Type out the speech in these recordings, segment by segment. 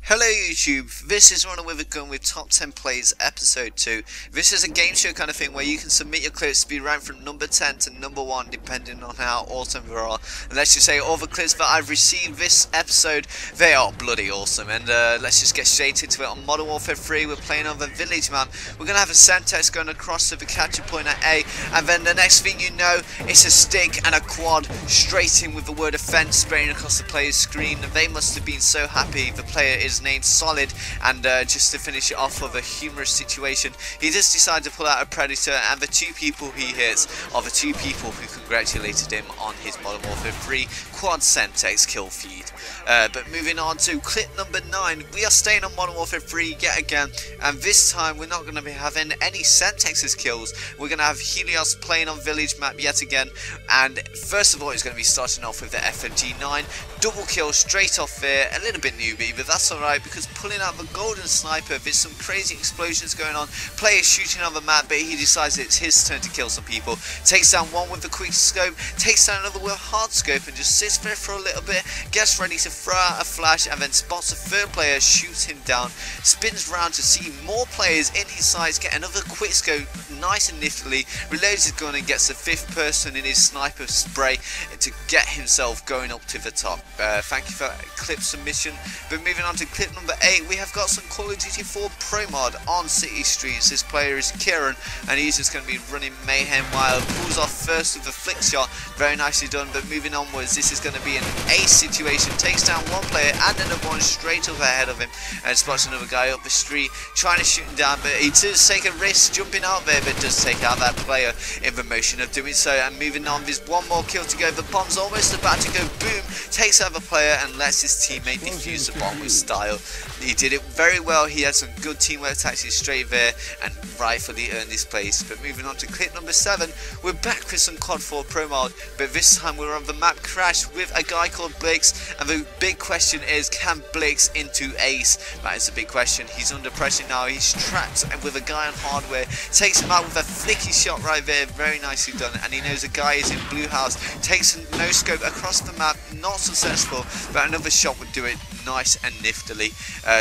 Hello YouTube, this is Runner with a Gun with Top 10 Plays Episode 2. This is a game show kind of thing where you can submit your clips to be ranked from number 10 to number 1 depending on how awesome they are. And let's just say all the clips that I've received this episode, they are bloody awesome. And let's just get straight into it. On Modern Warfare 3 we're playing on the village map. We're going to have a Semtex going across to the capture point at A, and then the next thing you know it's a stick and a quad straight in with the word offense spraying across the player's screen. They must have been so happy. The player is named Solid, and just to finish it off with a humorous situation, he just decided to pull out a Predator, and the two people he hits are the two people who congratulated him on his Modern Warfare 3 quad Semtex kill feed. But moving on to clip number 9, we are staying on Modern Warfare 3 yet again, and this time we're not going to be having any Semtex's kills. We're going to have Helios playing on village map yet again, and first of all he's going to be starting off with the FMG9, double kill straight off there, a little bit newbie, but that's alright because pulling out the golden sniper, there's some crazy explosions going on, players shooting on the map, but he decides it's his turn to kill some people, takes down one with the quick scope, takes down another with a hard scope, and just sits there for a little bit, gets ready to throw out a flash, and then spots a third player, shoots him down, spins round to see more players in his sights, get another quick scope nice and niftily, reloads his gun and gets the fifth person in his sniper spray to get himself going up to the top. Thank you for that clip submission. But moving on to clip number 8, we have got some Call of Duty 4 Pro Mod on City Streets. This player is Kieran, and he's just going to be running mayhem wild, pulls off first with a flick shot, very nicely done. But moving onwards, this is going to be an ace situation, takes down one player and another one straight up ahead of him, and spots another guy up the street trying to shoot him down, but he does take a risk jumping out there, but does take out that player in the motion of doing so. And moving on, there's one more kill to go, the bomb's almost about to go boom, takes out the player and lets his teammate defuse the bomb with style. He did it very well, he had some good teamwork tactics straight there and rightfully earned his place. But moving on to clip number 7, we're back with some COD 4 Pro Mod, but this time we're on the map Crash with a guy called Blix, and the big question is, can Blix into Ace? That is a big question. He's under pressure now, he's trapped with a guy on hardware, takes him out with a flicky shot right there, very nicely done, and he knows a guy is in blue house, takes a no scope across the map, not successful, but another shot would do it nice and niftily.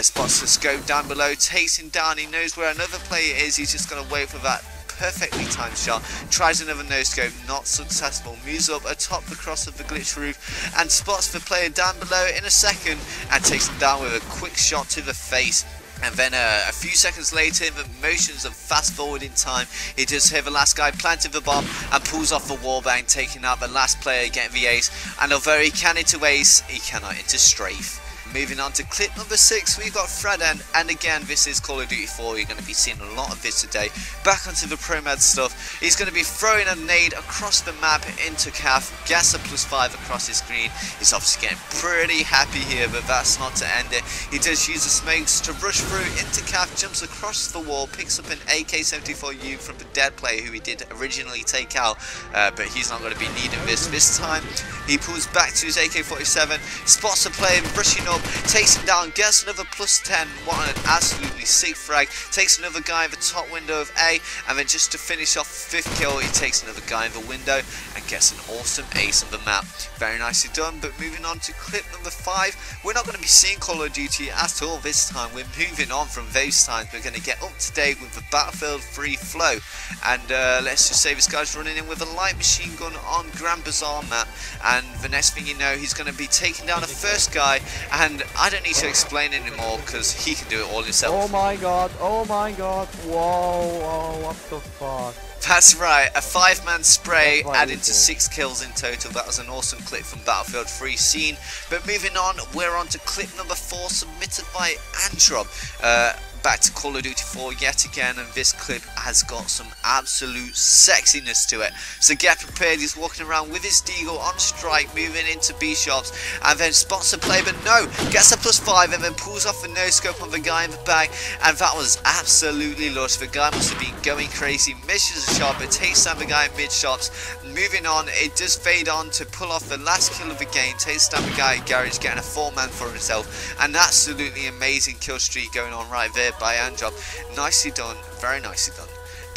Spots the scope down below, takes him down, he knows where another player is, he's just going to wait for that perfectly timed shot, tries another no scope, not successful, moves up atop the cross of the glitch roof and spots the player down below in a second and takes him down with a quick shot to the face. And then a few seconds later, in the motions of fast forwarding time, he does hear the last guy planted the bomb and pulls off the wallbang, taking out the last player, getting the ace. And although he can into ace, he cannot into strafe. Moving on to clip number 6, we've got Freden, and again this is Call of Duty 4, you're going to be seeing a lot of this today. Back onto the ProMed stuff, he's going to be throwing a nade across the map into CAF, gets a +5 across his screen. He's obviously getting pretty happy here, but that's not to end it. He does use the smokes to rush through into CAF, jumps across the wall, picks up an AK-74U from the dead player who he did originally take out, but he's not going to be needing this time. He pulls back to his AK-47, spots a player rushing up, takes him down, gets another +10, what an absolutely sick frag, takes another guy in the top window of A, and then just to finish off the 5th kill, he takes another guy in the window and gets an awesome ace on the map. Very nicely done. But moving on to clip number 5, we're not going to be seeing Call of Duty at all this time, we're moving on from those times, we're going to get up to date with the Battlefield 3 flow, and let's just say this guy's running in with a light machine gun on Grand Bazaar map, and the next thing you know he's going to be taking down a first guy, and I don't need to explain anymore because he can do it all himself. Oh my god, whoa, what the fuck. That's right, a 5-man spray added to 6 kills in total. That was an awesome clip from Battlefield 3 scene. But moving on, we're on to clip number 4 submitted by Androb. Back to Call of Duty 4 yet again, and this clip has got some absolute sexiness to it. So get prepared, he's walking around with his deagle on strike, moving into B shops, and then spots a play, but no, gets a +5 and then pulls off a no scope on the guy in the back, and that was absolutely lush. The guy must have been going crazy, misses a shot, but takes down the guy in mid shops. Moving on, it does fade on to pull off the last kill of the game, takes down the guy in garage, getting a 4-man for himself. An absolutely amazing kill streak going on right there by Androb. Nicely done, very nicely done.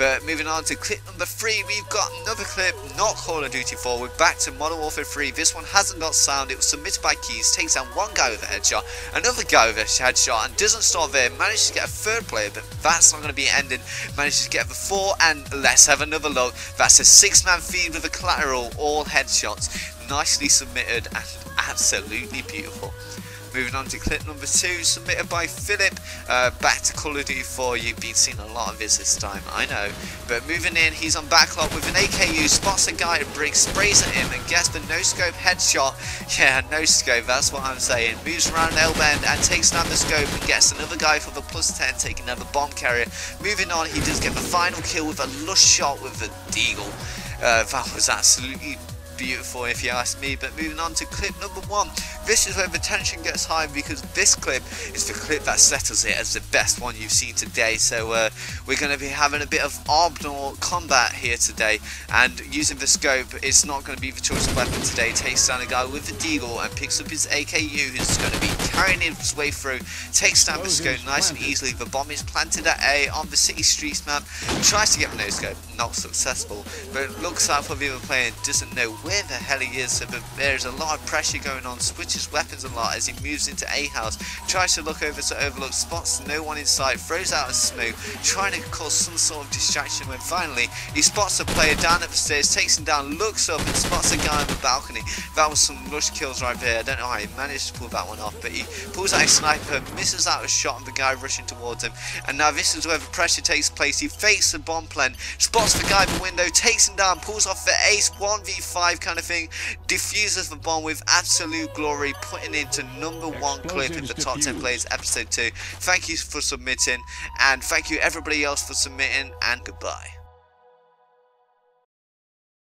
But moving on to clip number 3, we've got another clip, not Call of Duty 4. We're back to Modern Warfare 3. This one hasn't got sound. It was submitted by Keys, takes down one guy with a headshot, another guy with a headshot, and doesn't stop there. Manages to get a third player, but that's not going to be ending. Manages to get the 4, and let's have another look. That's a 6-man feed with a collateral, all headshots. Nicely submitted and absolutely beautiful. Moving on to clip number 2, submitted by Philip. Back to Call of Duty 4. You've been seeing a lot of this time, I know. But moving in, he's on backlot with an AKU, spots a guy at brick, sprays at him, and gets the no-scope headshot. Yeah, no-scope, that's what I'm saying. Moves around L-bend and takes down the scope and gets another guy for the +10, taking another bomb carrier. Moving on, he does get the final kill with a lush shot with the deagle. That was absolutely beautiful if you ask me. But moving on to clip number 1, this is where the tension gets high, because this clip is the clip that settles it as the best one you've seen today. So we're going to be having a bit of Arbnor combat here today, and using the scope, it's not going to be the choice of weapon today. Takes down a guy with the deagle and picks up his AKU, who's going to be carrying his way through. Takes down the scope nice and easily. The bomb is planted at A on the city streets map. Tries to get the no scope, not successful, but looks out for the other player and doesn't know where the hell he is. So there's a lot of pressure going on. Switches weapons a lot as he moves into A house. Tries to look over to Overlook, spots no one in sight, throws out a smoke, trying to cause some sort of distraction, when finally he spots a player down at the stairs, takes him down, looks up and spots a guy on the balcony. That was some lush kills right there. I don't know how he managed to pull that one off, but he pulls out a sniper, misses out a shot on the guy rushing towards him, and now this is where the pressure takes place. He fakes the bomb plant, spots the guy in the window, takes him down, pulls off the ace 1v5 kind of thing, diffuses the bomb with absolute glory, putting into number 1 clip in the Top 10 Players episode 2. Thank you for submitting, and thank you everybody else for submitting, and goodbye.